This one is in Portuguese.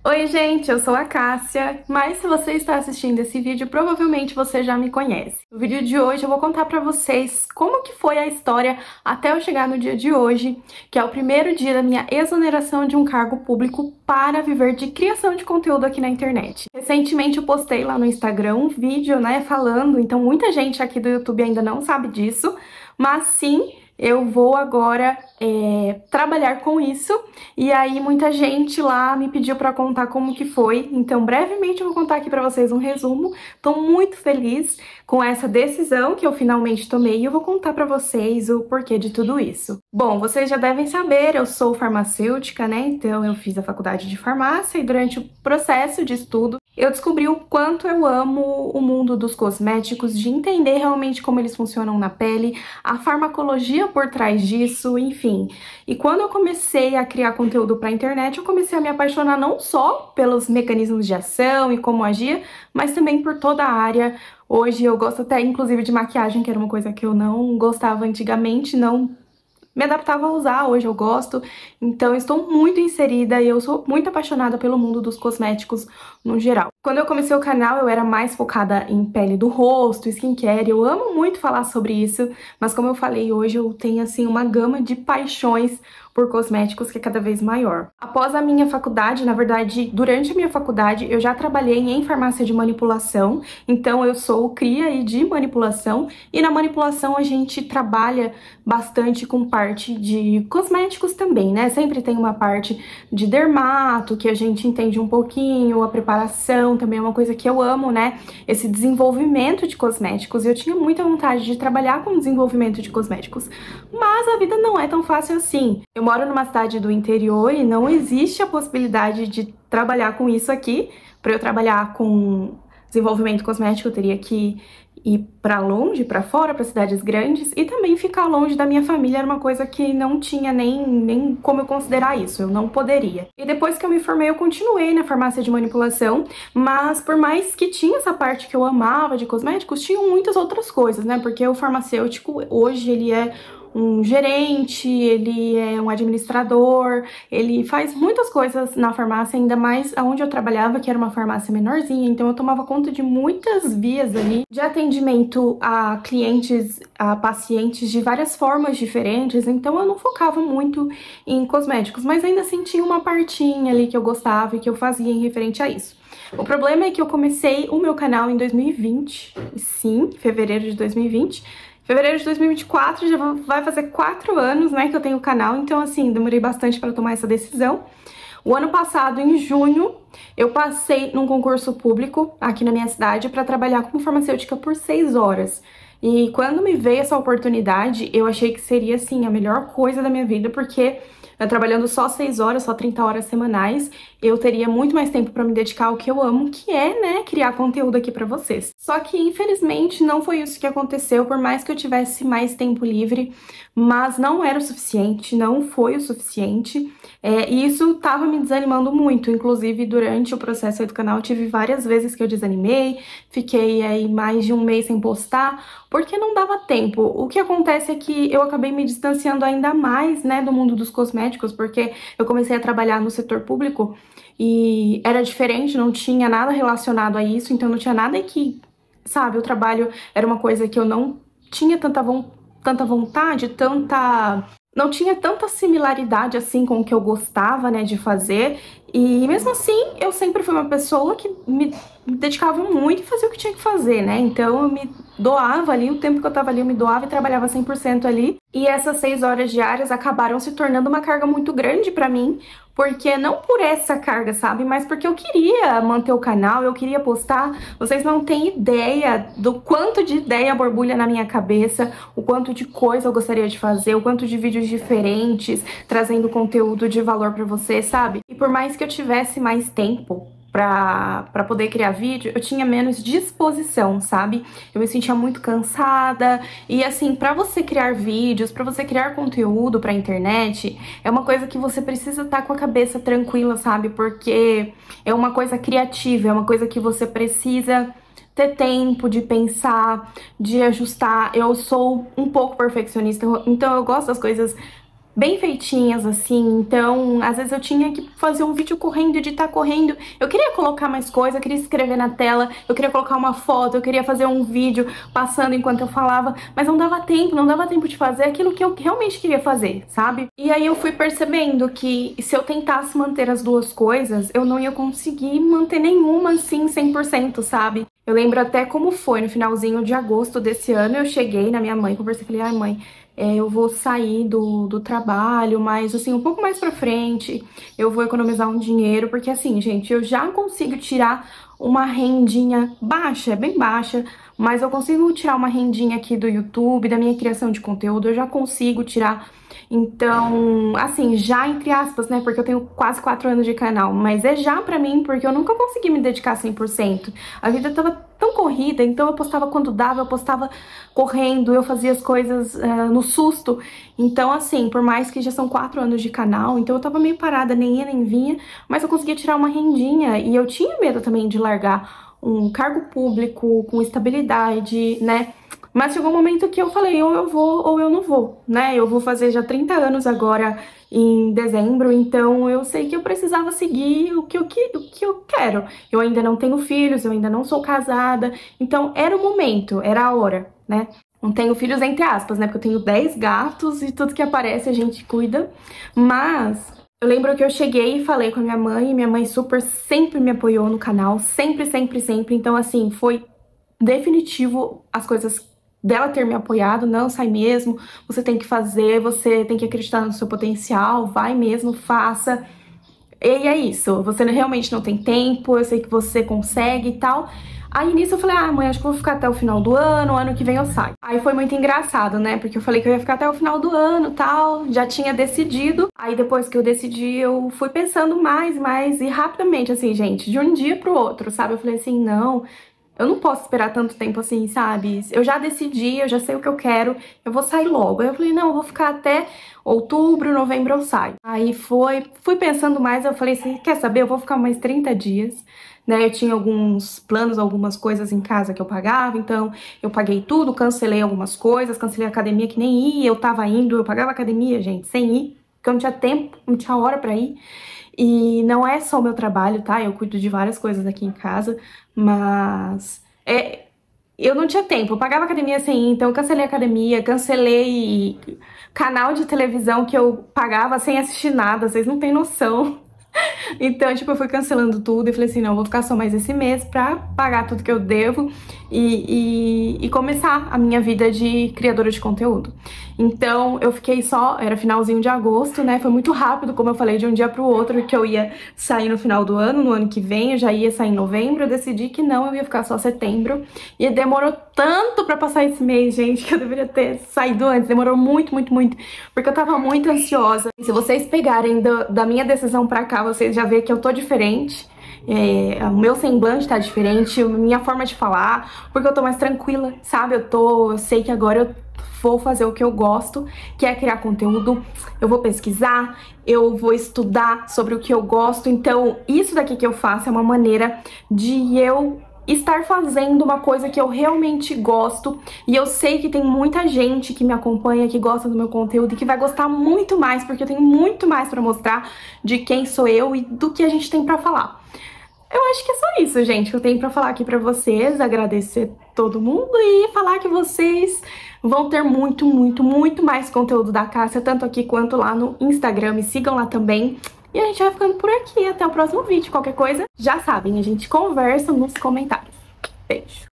Oi gente, eu sou a Cássia, mas se você está assistindo esse vídeo, provavelmente você já me conhece. No vídeo de hoje eu vou contar pra vocês como que foi a história até eu chegar no dia de hoje, que é o primeiro dia da minha exoneração de um cargo público para viver de criação de conteúdo aqui na internet. Recentemente eu postei lá no Instagram um vídeo, falando, então muita gente aqui do YouTube ainda não sabe disso, mas sim, eu vou agora trabalhar com isso, e aí muita gente lá me pediu pra contar como que foi, então brevemente eu vou contar aqui pra vocês um resumo. Tô muito feliz com essa decisão que eu finalmente tomei e eu vou contar pra vocês o porquê de tudo isso. Bom, vocês já devem saber, eu sou farmacêutica, então eu fiz a faculdade de farmácia e durante o processo de estudo eu descobri o quanto eu amo o mundo dos cosméticos, de entender realmente como eles funcionam na pele, a farmacologia por trás disso, enfim. E quando eu comecei a criar conteúdo para a internet, eu comecei a me apaixonar não só pelos mecanismos de ação e como agia, mas também por toda a área. Hoje eu gosto até inclusive de maquiagem, que era uma coisa que eu não gostava antigamente, não me adaptava a usar, hoje eu gosto, então eu estou muito inserida e eu sou muito apaixonada pelo mundo dos cosméticos no geral. Quando eu comecei o canal eu era mais focada em pele do rosto, skincare, eu amo muito falar sobre isso, mas como eu falei, hoje eu tenho assim uma gama de paixões por cosméticos que é cada vez maior. Após a minha faculdade, na verdade, durante a minha faculdade, eu já trabalhei em farmácia de manipulação, então eu sou cria de manipulação, e na manipulação a gente trabalha bastante com parte de cosméticos também, Sempre tem uma parte de dermato, que a gente entende um pouquinho, a preparação também é uma coisa que eu amo, Esse desenvolvimento de cosméticos, eu tinha muita vontade de trabalhar com desenvolvimento de cosméticos, mas a vida não é tão fácil assim. Eu moro numa cidade do interior e não existe a possibilidade de trabalhar com isso aqui. Para eu trabalhar com desenvolvimento cosmético, eu teria que ir para longe, para fora, para cidades grandes, e também ficar longe da minha família era uma coisa que não tinha nem como eu considerar isso, eu não poderia. E depois que eu me formei, eu continuei na farmácia de manipulação, mas por mais que tinha essa parte que eu amava de cosméticos, tinham muitas outras coisas, Porque o farmacêutico hoje ele é um gerente, ele é um administrador, ele faz muitas coisas na farmácia, ainda mais onde eu trabalhava, que era uma farmácia menorzinha, então eu tomava conta de muitas vias ali, de atendimento a clientes, a pacientes de várias formas diferentes, então eu não focava muito em cosméticos, mas ainda assim tinha uma partinha ali que eu gostava e que eu fazia em referente a isso. O problema é que eu comecei o meu canal em 2020, sim, fevereiro de 2020, fevereiro de 2024 já vai fazer 4 anos, que eu tenho o canal, então assim, demorei bastante para tomar essa decisão. O ano passado, em junho, eu passei num concurso público aqui na minha cidade para trabalhar como farmacêutica por 6 horas. E quando me veio essa oportunidade, eu achei que seria, assim, a melhor coisa da minha vida, porque eu trabalhando só 6 horas, só 30 horas semanais, eu teria muito mais tempo pra me dedicar ao que eu amo, que é, criar conteúdo aqui pra vocês. Só que, infelizmente, não foi isso que aconteceu, por mais que eu tivesse mais tempo livre, mas não era o suficiente, não foi o suficiente, e isso tava me desanimando muito. Inclusive, durante o processo aí do canal, eu tive várias vezes que eu desanimei, fiquei aí mais de um mês sem postar, porque não dava tempo. O que acontece é que eu acabei me distanciando ainda mais, do mundo dos cosméticos, porque eu comecei a trabalhar no setor público e era diferente, não tinha nada relacionado a isso, então não tinha nada que, sabe, o trabalho era uma coisa que eu não tinha tanta vontade, não tinha tanta similaridade assim com o que eu gostava, de fazer, e mesmo assim eu sempre fui uma pessoa que me dedicava muito e fazia o que tinha que fazer, então eu me doava ali, o tempo que eu tava ali eu me doava e trabalhava 100% ali, e essas 6 horas diárias acabaram se tornando uma carga muito grande pra mim, porque não por essa carga, sabe, mas porque eu queria manter o canal, eu queria postar. Vocês não têm ideia do quanto de ideia borbulha na minha cabeça, o quanto de coisa eu gostaria de fazer, o quanto de vídeos diferentes, trazendo conteúdo de valor pra vocês, sabe? E por mais que eu tivesse mais tempo pra poder criar vídeo, eu tinha menos disposição, sabe? Eu me sentia muito cansada, e assim, pra você criar vídeos, pra você criar conteúdo pra internet, é uma coisa que você precisa estar com a cabeça tranquila, sabe? Porque é uma coisa criativa, é uma coisa que você precisa ter tempo de pensar, de ajustar. Eu sou um pouco perfeccionista, então eu gosto das coisas bem feitinhas, assim, então às vezes eu tinha que fazer um vídeo correndo, editar correndo, eu queria colocar mais coisa, eu queria escrever na tela, eu queria colocar uma foto, eu queria fazer um vídeo passando enquanto eu falava, mas não dava tempo de fazer aquilo que eu realmente queria fazer, sabe? E aí eu fui percebendo que se eu tentasse manter as duas coisas, eu não ia conseguir manter nenhuma assim 100%, sabe? Eu lembro até como foi no finalzinho de agosto desse ano, eu cheguei na minha mãe, conversei, falei, ai mãe, eu vou sair do trabalho, mas assim, um pouco mais pra frente, eu vou economizar um dinheiro, porque assim, gente, eu já consigo tirar uma rendinha baixa, bem baixa, mas eu consigo tirar uma rendinha aqui do YouTube, da minha criação de conteúdo, eu já consigo tirar. Então, assim, já entre aspas, né, porque eu tenho quase 4 anos de canal, mas é já pra mim, porque eu nunca consegui me dedicar 100%. A vida tava tão corrida, então eu postava quando dava, eu postava correndo, eu fazia as coisas no susto. Então, assim, por mais que já são 4 anos de canal, então eu tava meio parada, nem ia nem vinha, mas eu conseguia tirar uma rendinha, e eu tinha medo também de largar um cargo público com estabilidade, né? Mas chegou um momento que eu falei, ou eu vou ou eu não vou, né? Eu vou fazer já 30 anos agora em dezembro, então eu sei que eu precisava seguir o que eu quero. Eu ainda não tenho filhos, eu ainda não sou casada, então era o momento, era a hora, né? Não tenho filhos entre aspas, né? Porque eu tenho 10 gatos e tudo que aparece a gente cuida, mas eu lembro que eu cheguei e falei com a minha mãe super sempre me apoiou no canal, sempre, sempre, sempre, então assim, foi definitivo as coisas dela ter me apoiado, não, sai mesmo, você tem que fazer, você tem que acreditar no seu potencial, vai mesmo, faça. E é isso, você realmente não tem tempo, eu sei que você consegue e tal. Aí nisso eu falei, ah, mãe, acho que eu vou ficar até o final do ano que vem eu saio. Aí foi muito engraçado, né, porque eu falei que eu ia ficar até o final do ano e tal, já tinha decidido. Aí depois que eu decidi, eu fui pensando mais e rapidamente, assim, gente, de um dia pro outro, sabe? Eu falei assim, não, eu não posso esperar tanto tempo assim, sabe? Eu já decidi, eu já sei o que eu quero, eu vou sair logo. Aí eu falei, não, eu vou ficar até outubro, novembro eu saio. Aí fui pensando mais, eu falei assim, quer saber, eu vou ficar mais 30 dias, né? Eu tinha alguns planos, algumas coisas em casa que eu pagava, então eu paguei tudo, cancelei algumas coisas, cancelei a academia que nem ia, eu tava indo, eu pagava academia, gente, sem ir, porque eu não tinha tempo, não tinha hora pra ir. E não é só o meu trabalho, tá? Eu cuido de várias coisas aqui em casa, mas eu não tinha tempo. Eu pagava academia sem ir, então eu cancelei academia, cancelei canal de televisão que eu pagava sem assistir nada, vocês não têm noção. Então, tipo, eu fui cancelando tudo e falei assim, não, eu vou ficar só mais esse mês pra pagar tudo que eu devo e começar a minha vida de criadora de conteúdo. Então, eu fiquei só, era finalzinho de agosto, né, foi muito rápido, como eu falei, de um dia pro outro, que eu ia sair no final do ano, no ano que vem, eu já ia sair em novembro, eu decidi que não, eu ia ficar só setembro, e demorou tanto pra passar esse mês, gente, que eu deveria ter saído antes, demorou muito, muito, muito, porque eu tava muito ansiosa. Se vocês pegarem da minha decisão pra cá, vocês já vê que eu tô diferente, o meu semblante tá diferente, minha forma de falar, porque eu tô mais tranquila, sabe? Eu sei que agora eu vou fazer o que eu gosto, que é criar conteúdo, eu vou pesquisar, eu vou estudar sobre o que eu gosto, então isso daqui que eu faço é uma maneira de eu estar fazendo uma coisa que eu realmente gosto, e eu sei que tem muita gente que me acompanha, que gosta do meu conteúdo e que vai gostar muito mais, porque eu tenho muito mais pra mostrar de quem sou eu e do que a gente tem pra falar. Eu acho que é só isso, gente, que eu tenho pra falar aqui pra vocês, agradecer todo mundo e falar que vocês vão ter muito, muito, muito mais conteúdo da Cássia, tanto aqui quanto lá no Instagram, me sigam lá também. E a gente vai ficando por aqui, até o próximo vídeo, qualquer coisa, já sabem, a gente conversa nos comentários. Beijo!